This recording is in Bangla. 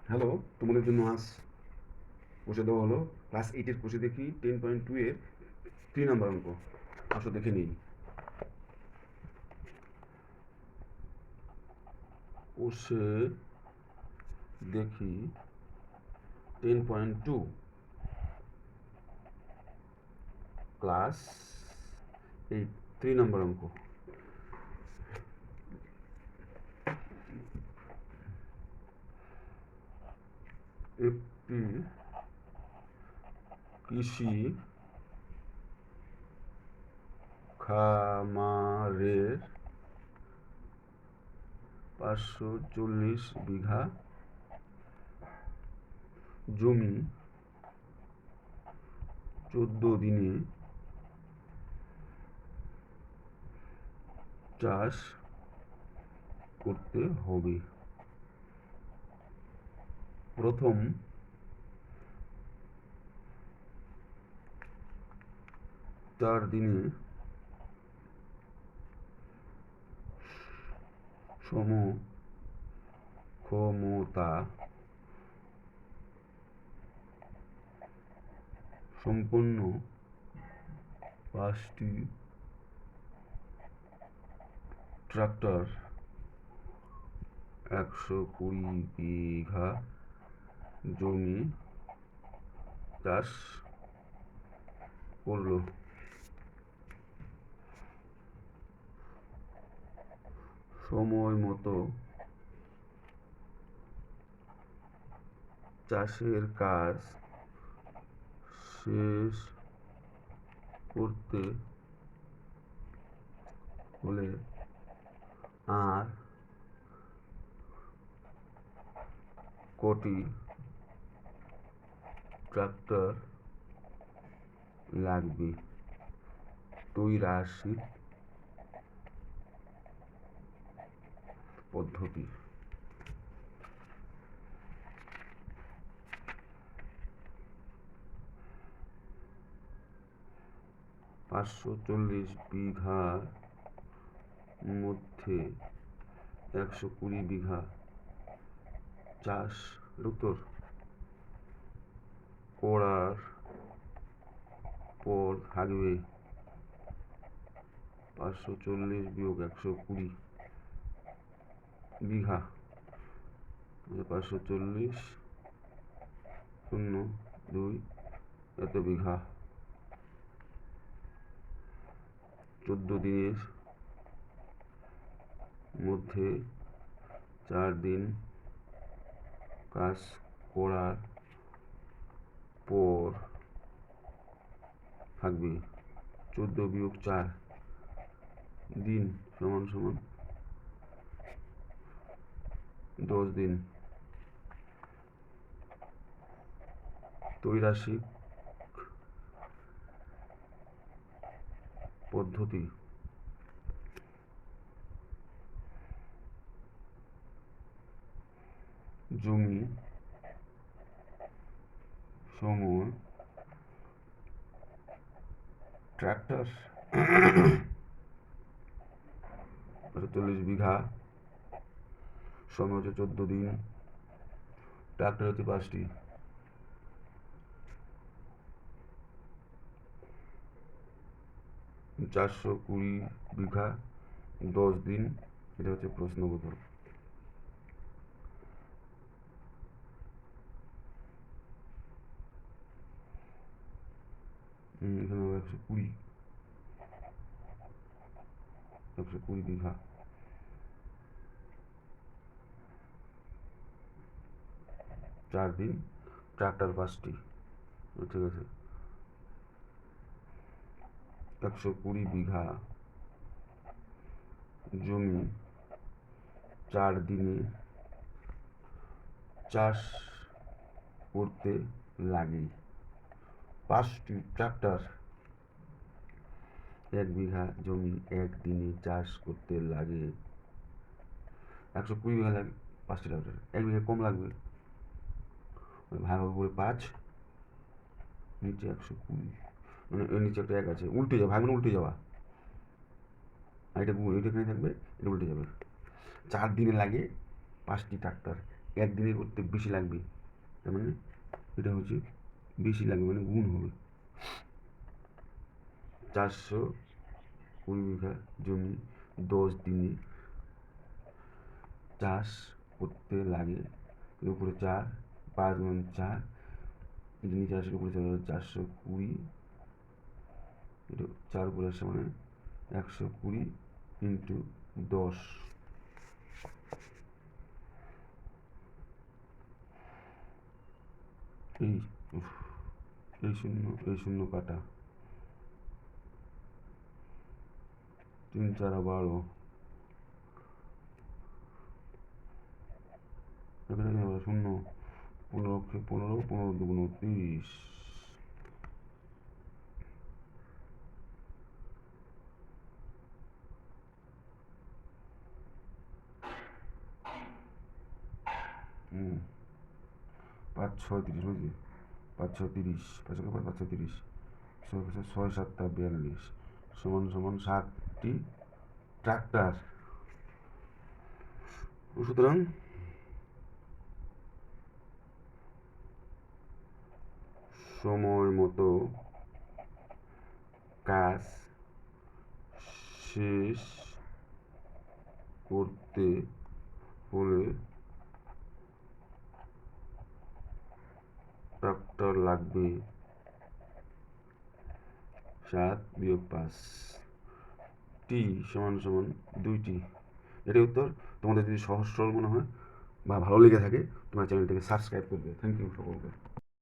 হ্যালো, তোমাদের জন্য আজ বসে দেওয়া হলো ক্লাস 8-এর কোষে দেখি 10.2 এর 3 নম্বর অঙ্ক। আসো দেখে নিই। কোষে দেখি 10.2 ক্লাস 8 3 নম্বর অঙ্ক। একটি কৃষি খামারের 540 বিঘা জমি 14 দিনে চাষ করতে হবে। প্রথম 4 দিনে সমক্ষমতা সম্পন্ন 5টি ট্রাক্টর 120 বিঘা জমি চাষ করলো। সময় মতো চাষের কাজ শেষ করতে হলে আর কটি ট্রাক্টর লাগবে? ত্রৈরাশিক পদ্ধতি। 540 বিঘার মধ্যে 120 বিঘা চাষ উত্তর করার পর থাকবে 540 বিয়োগ 120 বিঘা, 540 0 2 এত বিঘা 14 দিনের মধ্যে 4 দিন কাজ করার পর থাকবে 14 বিয়োগ 4 দিন সমান সমান 10 দিন। ত্রৈরাশিক পদ্ধতি। জমি সময় ট্রাক্টর 40 বিঘা, সময় হচ্ছে 14 দিন, ট্রাক্টর হচ্ছে 5টি, 420 বিঘা 10 দিন। এটা হচ্ছে প্রশ্নবোধক। এখানে 120 বিঘা, 4 দিন, ট্রাক্টর 5টি। ঠিক আছে, 120 বিঘা জমি 4 দিনে চাষ করতে লাগে। 5টি ট্রাক্টর 1 বিঘা জমি 1 দিনে চাষ করতে লাগে। 120 বিঘা লাগে, 5টি ট্রাক্টর, 1 বিঘা কম লাগবে, ভাগ করে 5, নিচে 120, মানে এর নিচে একটা 1 আছে, উল্টে যাওয়া, ভাগ মানে উল্টে যাওয়া, আর এটা এখানে থাকবে, এটা উল্টে যাবে। 4 দিনে লাগে 5টি ট্রাক্টর, একদিনে করতে বেশি লাগবে, তার মানে এটা হচ্ছে বেশি লাগবে মানে গুণ হবে। 420 বিঘা জমি 10 দিনে চাষ করতে লাগে, এর উপরে 4, 5 গুণ 4, এটা নিচে আসলে উপরে চলে যাবে 420, এটা 4 উপরে আসে মানে 120 ইন্টু 10। এই এই শূন্য কাটা, 3 4 12, এখানে শূন্য, 15 15 15 দুগুণ 30, হুম 5 6 30 বুঝলি, 5 6 30, 5 6 30, 6 7 42 সমান সমান 7টি ট্রাক্টর। সুতরাং সময় মতো কাজ শেষ করতে হলে ট্রাক্টর লাগবে 7 বিয়োগ 5, টি সমান সমান 2টি। এটাই উত্তর। তোমাদের যদি সহজ সরল মনে হয় বা ভালো লেগে থাকে, তোমার চ্যানেলটিকে সাবস্ক্রাইব করবে। থ্যাংক ইউ সকলকে।